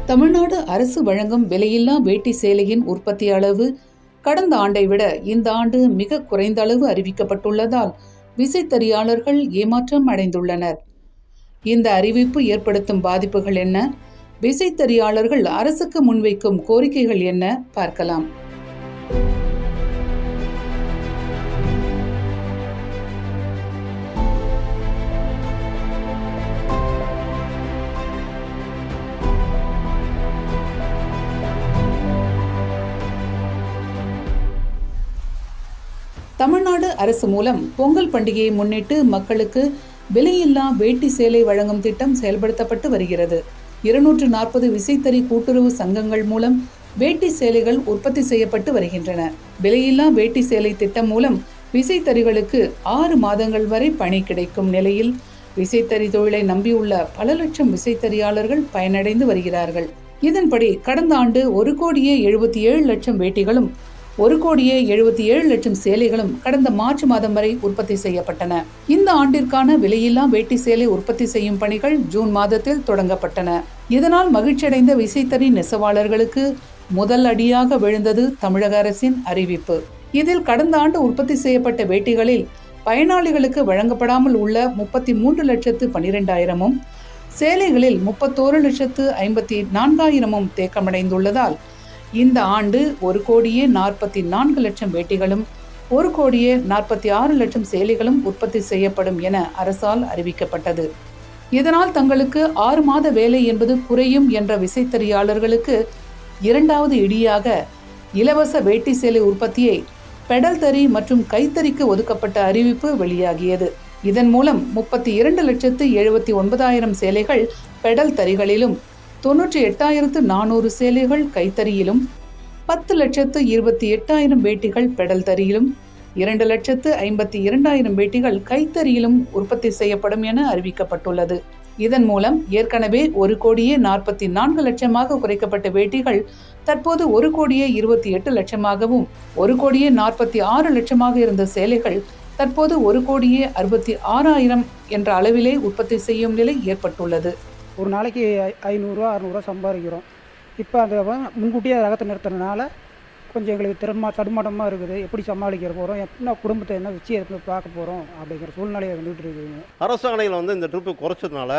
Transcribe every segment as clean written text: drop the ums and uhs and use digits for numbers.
தமிழ்நாடு அரசு வழங்கும் விலையில்லா வேட்டி சேலையின் உற்பத்தி அளவு கடந்த ஆண்டை விட இந்த ஆண்டு மிக குறைந்த அளவு அறிவிக்கப்பட்டுள்ளதால் விசைத்தறியாளர்கள் ஏமாற்றம் அடைந்துள்ளனர். இந்த அறிவிப்பு ஏற்படுத்தும் பாதிப்புகள் என்ன? விசைத்தறியாளர்கள் அரசுக்கு முன்வைக்கும் கோரிக்கைகள் என்ன? பார்க்கலாம். தமிழ்நாடு அரசு மூலம் பொங்கல் பண்டிகையை முன்னிட்டு மக்களுக்கு விலையில்லா வேட்டி சேலை வழங்கும் திட்டம் செயல்படுத்தப்பட்டு வருகிறது. 240 விசைத்தறி கூட்டுறவு சங்கங்கள் மூலம் வேட்டி சேலைகள் உற்பத்தி செய்யப்பட்டு வருகின்றன. விலையில்லா வேட்டி சேலை திட்டம் மூலம் விசைத்தறிகளுக்கு 6 மாதங்கள் வரை பணி கிடைக்கும் நிலையில் விசைத்தறி தொழிலை நம்பியுள்ள பல லட்சம் விசைத்தறியாளர்கள் பயனடைந்து வருகிறார்கள். இதன்படி கடந்த ஆண்டு 1,77,00,000 வேட்டிகளும் 1,77,00,000 சேலைகளும் கடந்த மார்ச் மாதம் வரை உற்பத்தி செய்யப்பட்டன. இந்த ஆண்டிற்கான விலையில்லா வேட்டி சேலை உற்பத்தி செய்யும் பணிகள் ஜூன் மாதத்தில் தொடங்கப்பட்டன. இதனால் மகிழ்ச்சியடைந்த விசைத்தறி நெசவாளர்களுக்கு முதல் அடியாக விழுந்தது தமிழக அரசின் அறிவிப்பு. இதில் கடந்த ஆண்டு உற்பத்தி செய்யப்பட்ட வேட்டிகளில் பயனாளிகளுக்கு வழங்கப்படாமல் உள்ள 33,12,000 சேலைகளில் 31,54,000 தேக்கமடைந்துள்ளதால் இந்த ஆண்டு 1,44,00,000 வேட்டிகளும் 1,46,00,000 சேலைகளும் உற்பத்தி செய்யப்படும் என அரசால் அறிவிக்கப்பட்டது. இதனால் தங்களுக்கு 6 மாத வேலை என்பது குறையும் என்ற விசைத்தறியாளர்களுக்கு இரண்டாவது இடியாக இலவச வேட்டி சேலை உற்பத்தியை பெடல் தறி மற்றும் கைத்தறிக்கு ஒதுக்கப்பட்ட அறிவிப்பு வெளியாகியது. இதன் மூலம் 32,79,000 சேலைகள் பெடல் தறிகளிலும் 98,400 சேலைகள் கைத்தறியிலும் 10,28,000 வேட்டிகள் பெடல் தறியிலும் 2,52,000 வேட்டிகள் கைத்தறியிலும் உற்பத்தி செய்யப்படும் என அறிவிக்கப்பட்டுள்ளது. இதன் மூலம் ஏற்கனவே 1,44,00,000 குறைக்கப்பட்ட வேட்டிகள் தற்போது 1,28,00,000 1,46,00,000 இருந்த சேலைகள் தற்போது 1,66,000 என்ற அளவிலே உற்பத்தி செய்யும் நிலை ஏற்பட்டுள்ளது. ஒரு நாளைக்கு 500 600 சம்பாதிக்கிறோம். இப்போ அந்த முன்கூட்டியே ரகத்தை நிறுத்துறதுனால கொஞ்சம் எங்களுக்கு தடுமாட்டமாக இருக்குது. எப்படி சமாளிக்க போகிறோம், என்ன குடும்பத்தை என்ன வச்சு பார்க்க போகிறோம் அப்படிங்கிற சூழ்நிலையை வந்துட்டு இருக்குதுங்க. அரசாணையில் இந்த ட்ரிப்பு குறைச்சதுனால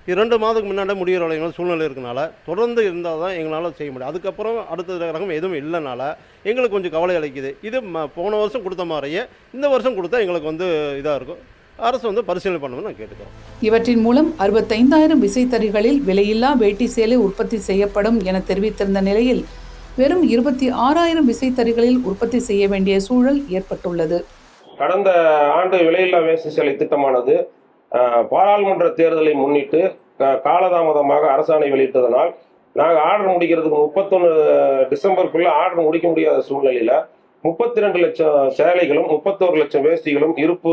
2 மாதத்துக்கு முன்னாடி முடிகிற வரைக்கும் சூழ்நிலை இருக்கனால தொடர்ந்து இருந்தால் தான் எங்களால் செய்ய முடியும். அதுக்கப்புறம் அடுத்த ரகம் எதுவும் இல்லைனால எங்களுக்கு கொஞ்சம் கவலை அளிக்குது. இது போன வருஷம் கொடுத்த மாதிரியே இந்த வருஷம் கொடுத்தா எங்களுக்கு இதாக இருக்கும். அரசு பரிசீலனை பண்ணணும்னு நான் கேட்டுக்கிறோம். இவற்றின் மூலம் 65,000 விசைத்தறிகளில் விலையில்லா வேட்டி சேலை உற்பத்தி செய்யப்படும் என தெரிவித்திருந்த நிலையில் வெறும் 26,000 விசைத்தறிகளில் உற்பத்தி செய்ய வேண்டிய சூழல் ஏற்பட்டுள்ளது. கடந்த ஆண்டு விலையில்லா வேட்டி சேலை திட்டமானது பாராளுமன்ற தேர்தலை முன்னிட்டு காலதாமதமாக அரசாணை வெளியிட்டதனால் நாங்கள் ஆர்டர் முடிக்கிறதுக்கு 31 டிசம்பருக்குள்ள ஆர்டர் முடிக்க முடியாத சூழ்நிலையில் 32 லட்சம் சேலைகளும் 31 லட்சம் வேஷ்டிகளும் இருப்பு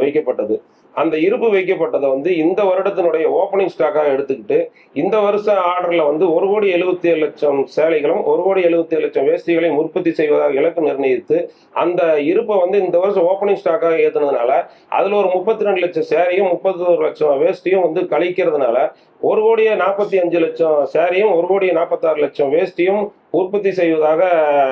வைக்கப்பட்டது. அந்த இருப்பு வைக்கப்பட்டதை இந்த வருடத்தினுடைய ஓப்பனிங் ஸ்டாக்காக எடுத்துக்கிட்டு இந்த வருஷ ஆர்டரில் 1,77,00,000 சேலைகளும் 1,77,00,000 வேஷ்டிகளையும் உற்பத்தி செய்வதாக இலக்கு நிர்ணயித்து அந்த இருப்பை இந்த வருஷம் ஓப்பனிங் ஸ்டாக்காக ஏற்றுனதுனால அதில் ஒரு 32 லட்சம் சேரையும் 31 லட்சம் வேஷ்டியும் கழிக்கிறதுனால 1,45,00,000 சேரையும் 1,46,00,000 வேஷ்டியும் உற்பத்தி செய்வதாக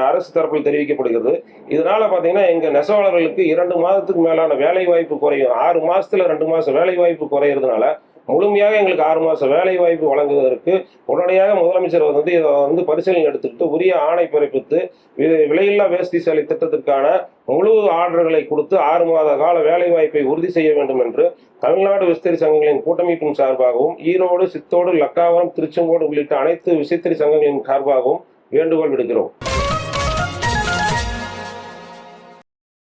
அரசு தரப்பில் தெரிவிக்கப்படுகிறது. இதனால பார்த்தீங்கன்னா எங்கள் நெசவாளர்களுக்கு 2 மாதத்துக்கு மேலான வேலை வாய்ப்பு குறையும். 6 மாதத்துல 2 மாதம் வேலை வாய்ப்பு குறையிறதுனால முழுமையாக எங்களுக்கு 6 மாதம் வேலை வாய்ப்பு வழங்குவதற்கு உடனடியாக முதலமைச்சர் இதை பரிசீலனை எடுத்துக்கிட்டு உரிய ஆணை பிறப்பித்து விலையில்லா வேஷ்டி சேலை திட்டத்திற்கான முழு ஆர்டர்களை கொடுத்து 6 மாத கால வேலை வாய்ப்பை உறுதி செய்ய வேண்டும் என்று தமிழ்நாடு விசைத்தறி சங்கங்களின் கூட்டமைப்பின் சார்பாகவும் ஈரோடு, சித்தோடு, லக்காவரம், திருச்செங்கோடு உள்ளிட்ட அனைத்து விசைத்தறி சங்கங்களின் சார்பாகவும் வேண்டுகோள் விடுக்கிறோம்.